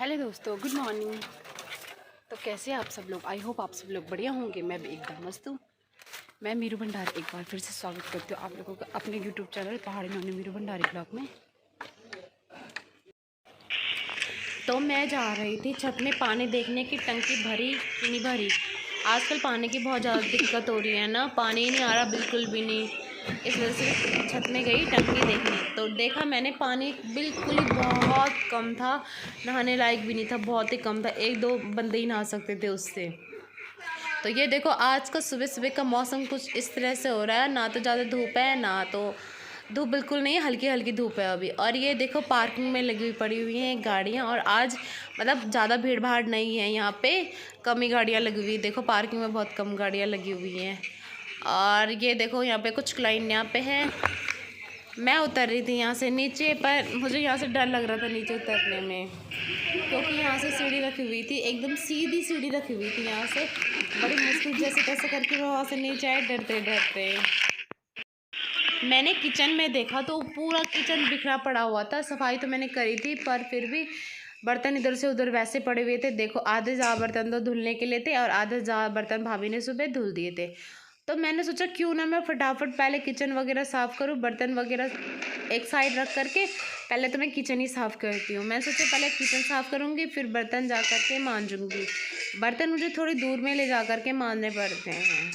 Hello दोस्तों, good morning. तो कैसे हैं आप सब लोग? आई होप आप सब लोग बढ़िया होंगे। मैं भी एकदम मस्त हूँ। मैं मीरू भंडारी एक बार फिर से स्वागत करती हूँ आप लोगों का अपने यूट्यूब चैनल पहाड़ी नौनी मीरू भंडारी ब्लॉग में। तो मैं जा रही थी छत में पानी देखने की, टंकी भरी कि नहीं भरी। आजकल पानी की बहुत ज़्यादा दिक्कत हो रही है ना, पानी ही नहीं आ रहा बिल्कुल भी नहीं। इस वजह से छत में गई टंकी देखने, तो देखा मैंने पानी बिल्कुल ही बहुत कम था, नहाने लायक भी नहीं था, बहुत ही कम था। एक दो बंदे ही नहा सकते थे उससे। तो ये देखो आज का सुबह सुबह का मौसम कुछ इस तरह से हो रहा है, ना तो ज़्यादा धूप है ना तो धूप बिल्कुल नहीं है, हल्की हल्की धूप है अभी। और ये देखो पार्किंग में लगी हुई पड़ी हुई हैं गाड़ियाँ, और आज मतलब ज़्यादा भीड़ भाड़ नहीं है यहाँ पे, कम ही गाड़ियाँ लगी हुई। देखो पार्किंग में बहुत कम गाड़ियाँ लगी हुई हैं। और ये देखो यहाँ पे कुछ क्लाइंट यहाँ पे है। मैं उतर रही थी यहाँ से नीचे, पर मुझे यहाँ से डर लग रहा था नीचे उतरने में, क्योंकि यहाँ से सीढ़ी रखी हुई थी, एकदम सीधी सीढ़ी रखी हुई थी। यहाँ से बड़ी मुश्किल जैसे तैसे करके वो वहाँ से नीचे आए, डरते डरते। मैंने किचन में देखा तो पूरा किचन बिखरा पड़ा हुआ था। सफाई तो मैंने करी थी, पर फिर भी बर्तन इधर से उधर वैसे पड़े हुए थे। देखो आधे ज़्यादा बर्तन तो धुलने के लिए थे और आधे ज़्यादा बर्तन भाभी ने सुबह धुल दिए थे। तो मैंने सोचा क्यों ना मैं फटाफट पहले किचन वगैरह साफ़ करूँ, बर्तन वगैरह एक साइड रख करके पहले तो मैं किचन ही साफ़ करती हूँ। मैं सोचा पहले किचन साफ़ करूँगी, फिर बर्तन जा कर के मांजूँगी। बर्तन मुझे थोड़ी दूर में ले जा कर के मांजने पड़ते हैं।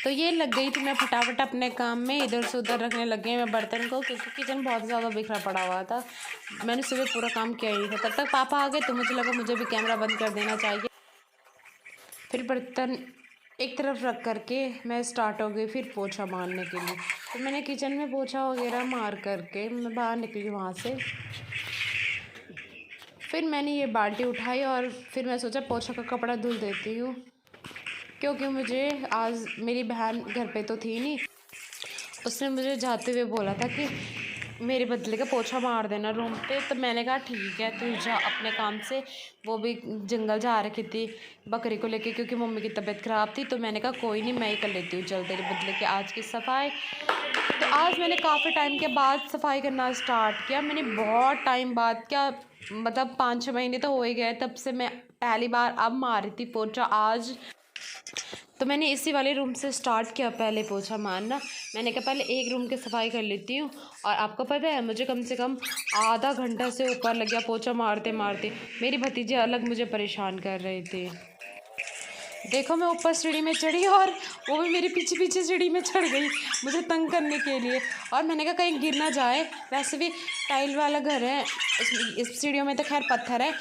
तो ये लग गई थी मैं फटाफट अपने काम में, इधर से उधर रखने लग गई मैं बर्तन को, क्योंकि किचन बहुत ज़्यादा बिखरा पड़ा हुआ था। मैंने सुबह पूरा काम किया ही था, तब तक पापा आ गए तो मुझे लगा मुझे भी कैमरा बंद कर देना चाहिए। फिर बर्तन एक तरफ रख करके मैं स्टार्ट हो गई फिर पोछा मारने के लिए। तो मैंने किचन में पोछा वगैरह मार करके मैं बाहर निकली वहाँ से। फिर मैंने ये बाल्टी उठाई और फिर मैं सोचा पोछा का कपड़ा धुल देती हूँ, क्योंकि मुझे आज मेरी बहन घर पे तो थी नहीं, उसने मुझे जाते हुए बोला था कि मेरे बदले का पोछा मार देना रूम पे। तो मैंने कहा ठीक है तू जा अपने काम से। वो भी जंगल जा रखी थी बकरी को लेके, क्योंकि मम्मी की तबीयत ख़राब थी। तो मैंने कहा कोई नहीं मैं ही कर लेती हूँ, चल तेरे बदले की आज की सफाई। तो आज मैंने काफ़ी टाइम के बाद सफाई करना स्टार्ट किया। मैंने बहुत टाइम बाद, क्या मतलब 5-6 महीने तो हो ही गए तब से मैं पहली बार अब मार रही थी पोछा आज। तो मैंने इसी वाले रूम से स्टार्ट किया पहले पोछा मारना। मैंने कहा पहले एक रूम की सफाई कर लेती हूँ। और आपको पता है मुझे कम से कम आधा घंटा से ऊपर लग गया पोछा मारते मारते। मेरी भतीजी अलग मुझे परेशान कर रहे थे। देखो मैं ऊपर सीढ़ी में चढ़ी और वो भी मेरे पीछे पीछे सीढ़ी में चढ़ गई मुझे तंग करने के लिए। और मैंने कहा कहीं गिर ना जाए, वैसे भी टाइल वाला घर है, इस सीढ़ियों में तो खैर पत्थर है,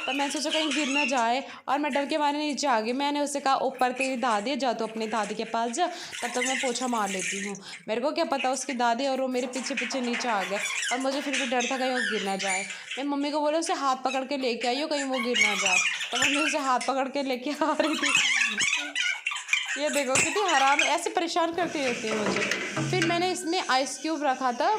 पर मैं सोचा कहीं गिर ना जाए। और मैं डर के मारे नीचे आ गई। मैंने उससे कहा ऊपर तेरी दादी है, जा तो अपनी दादी के पास जा, तब तक मैं पोछा मार लेती हूँ। मेरे को क्या पता उसकी दादी और वो मेरे पीछे पीछे नीचे आ गया, और मुझे फिर भी डर था कहीं वो गिर ना जाए। मैं मम्मी को बोला उसे हाथ पकड़ के लेके आई हो, कहीं वो गिर ना जाए। तो मम्मी उसे हाथ पकड़ के लेके आ रही थी। ये देखो कितनी हराम ऐसे परेशान करती रहती है मुझे। फिर मैंने इसमें आइस क्यूब रखा था,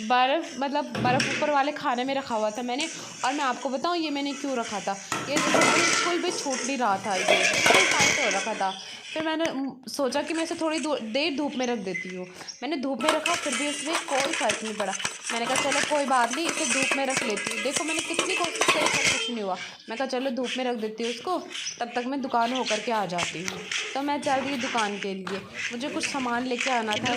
बर्फ़ मतलब बर्फ़ ऊपर वाले खाने में रखा हुआ था मैंने। और मैं आपको बताऊँ ये मैंने क्यों रखा था, ये बिल्कुल भी छूट नहीं रहा था, ये टाइट हो रखा था। फिर मैंने सोचा कि मैं इसे थोड़ी देर धूप में रख देती हूँ। मैंने धूप में रखा, फिर भी इसमें कोई फ़र्क नहीं पड़ा। मैंने कहा चलो कोई बात नहीं, इसे धूप में रख लेती हूँ। देखो मैंने कितनी कोशिश करी पर कुछ नहीं हुआ। मैं कहा चलो धूप में रख देती हूँ उसको, तब तक मैं दुकान होकर के आ जाती हूँ। तो मैं चल रही दुकान के लिए, मुझे कुछ सामान लेके आना था।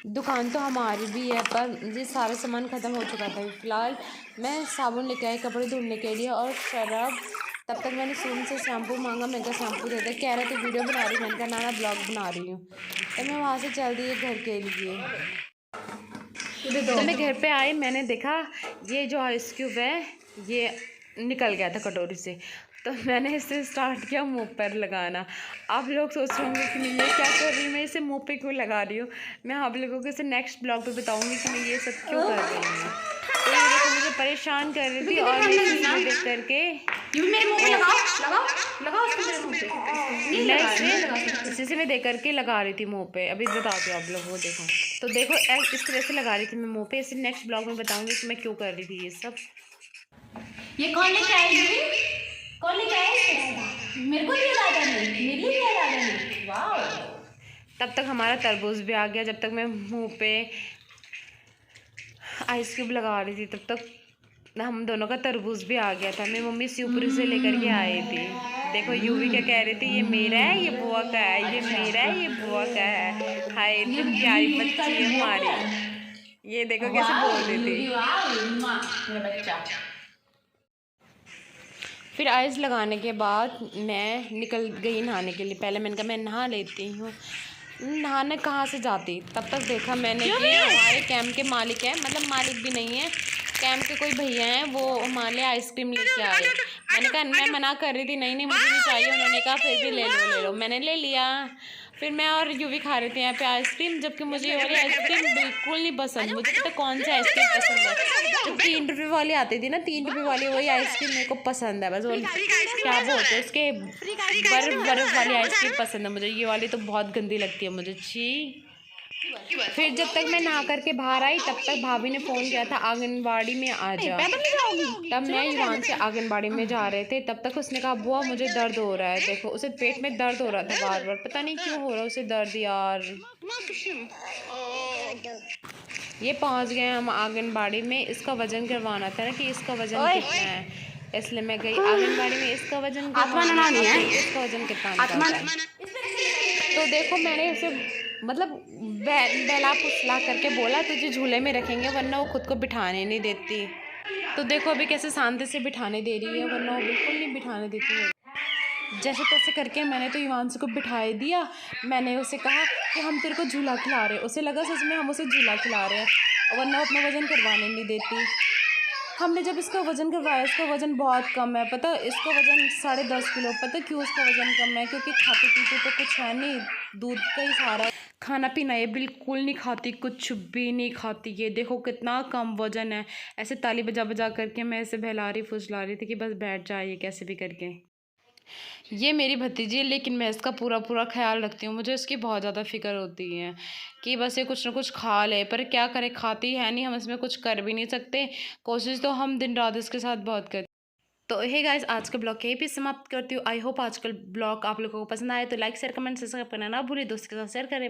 दुकान तो हमारी भी है, पर ये सारा सामान ख़त्म हो चुका था। फ़िलहाल मैं साबुन लेके आई कपड़े धुलने के लिए और शराब। तब तक मैंने सोन से शैम्पू मांगा, मैं कहा शैम्पू दे दे, कह रहे थे वीडियो बना रही, मैंने कहा ना ब्लॉग बना रही हूँ। तो मैं वहाँ से चल दी घर के लिए। तो मैं घर पे आई, मैंने देखा ये जो आइस क्यूब है ये निकल गया था कटोरी से। तो मैंने इसे स्टार्ट किया मुँह पर लगाना। आप लोग सोच रहे होंगे कि मैं ये क्या कर रही हूँ, मैं इसे मुँह पे क्यों लगा रही हूँ। मैं आप लोगों को इसे नेक्स्ट ब्लॉग पे बताऊँगी कि मैं ये सब क्यों कर रही हूँ। तो ये देखो मुझे परेशान कर रही थी, और मैं देख करके शीशे में देख करके लगा रही थी मुँह पे। अभी बताती हूँ आप लोगों को, देखो। तो देखो इस तरह से लगा रही थी मैं मुँह पे। इसे नेक्स्ट ब्लॉग में बताऊँगी कि मैं क्यों कर रही थी ये सब। ये कौन लेके आई? कौन लेके आई? मेरे को दिया दादा ने, मेरे लिए दिया दादा ने। वाओ। तब तक हमारा तरबूज भी आ गया। जब तक मैं मुंह पे आइस क्यूब लगा रही थी तब तक हम दोनों का तरबूज भी आ गया था। मेरी मम्मी शिवपुरी से लेकर के आई थी। देखो यूवी क्या कह रही थी, ये मेरा है, ये बुआ का है, ये मेरा है, ये बुआ का है। हाय इतनी प्यारी बच्ची है हमारी। ये देखो कैसे बोल रही थी। मेरा बच्चा। फिर आइस लगाने के बाद मैं निकल गई नहाने के लिए। पहले मैंने कहा मैं नहा लेती हूँ, नहाने कहाँ से जाती। तब तक देखा मैंने कि हमारे कैंप के मालिक हैं, मतलब मालिक भी नहीं है, कैंप के कोई भैया हैं, वो हमारे लिए आइसक्रीम लेके आए। मैंने कहा मैं मना कर रही थी, नहीं नहीं मुझे नहीं चाहिए। उन्होंने कहा फिर भी ले लो। मैंने ले लिया। फिर मैं और यूवी खा रहे थे यहाँ पे आइसक्रीम, जबकि मुझे ये वाली आइसक्रीम बिल्कुल नहीं पसंद। मुझे पता कौन सी आइसक्रीम पसंद है, जो 3 रुपये वाली आती थी ना, 3 रुपये वाली, वही आइसक्रीम मेरे को पसंद है। बस वो क्या बोलते हैं उसके, बर्फ़ वाली आइसक्रीम पसंद है मुझे। ये वाली तो बहुत गंदी लगती है मुझे, छी। फिर जब तक मैं नहा करके बाहर आई तब तक भाभी ने फ़ोन किया था आंगनबाड़ी में आ जा। तब मैं युवान से आंगनबाड़ी में जा रहे थे, तब तक उसने कहा बुआ मुझे दर्द हो रहा है। देखो उसे पेट में दर्द हो रहा था बार बार, पता नहीं क्यों हो रहा है उसे दर्द यार। ये पहुंच गए हम आंगनबाड़ी में। इसका वजन करवाना था ना कि इसका वजन कितना है, इसलिए मैं गई आंगनबाड़ी में। इसका वजन करवाना है, इसका वजन कितना है। तो देखो मैंने उसे मतलब बहला फुसला करके बोला तुझे झूले में रखेंगे, वरना वो खुद को बिठाने नहीं देती। तो देखो अभी कैसे शांति से बिठाने दे रही है, वरना वो बिल्कुल नहीं बिठाने देती है। जैसे तैसे करके मैंने तो युवांश को बिठाई दिया। मैंने उसे कहा कि हम तेरे को झूला खिला रहे हैं। उसे लगा सच में हम उसे झूला खिला रहे हैं, वरना वो अपना वज़न करवाने नहीं देती। हमने जब इसका वज़न करवाया, इसका वज़न बहुत कम है, पता इसका वज़न 10.5 किलो। पता क्यों इसका वज़न कम है, क्योंकि खाते पीते तो कुछ है नहीं, दूध का ही सारा खाना पीना। ये बिल्कुल नहीं खाती, कुछ भी नहीं खाती। ये देखो कितना कम वज़न है। ऐसे ताली बजा बजा करके मैं ऐसे बहला रही फुसला रही थी कि बस बैठ जाए कैसे भी करके। ये मेरी भतीजी है, लेकिन मैं इसका पूरा ख्याल रखती हूँ। मुझे इसकी बहुत ज़्यादा फ़िक्र होती है कि बस ये कुछ ना कुछ खा ले, पर क्या करे, खाती है नहीं, हम इसमें कुछ कर भी नहीं सकते। कोशिश तो हम दिन रात इसके साथ बहुत करते। तो हे गाइस, आज का ब्लॉग यहीं पे समाप्त करती हूँ। आई होप आज का ब्लॉग आप लोगों को पसंद आए, तो लाइक शेयर कमेंट सब्सक्राइब करना ना भूलिए, दोस्त के साथ शेयर करें।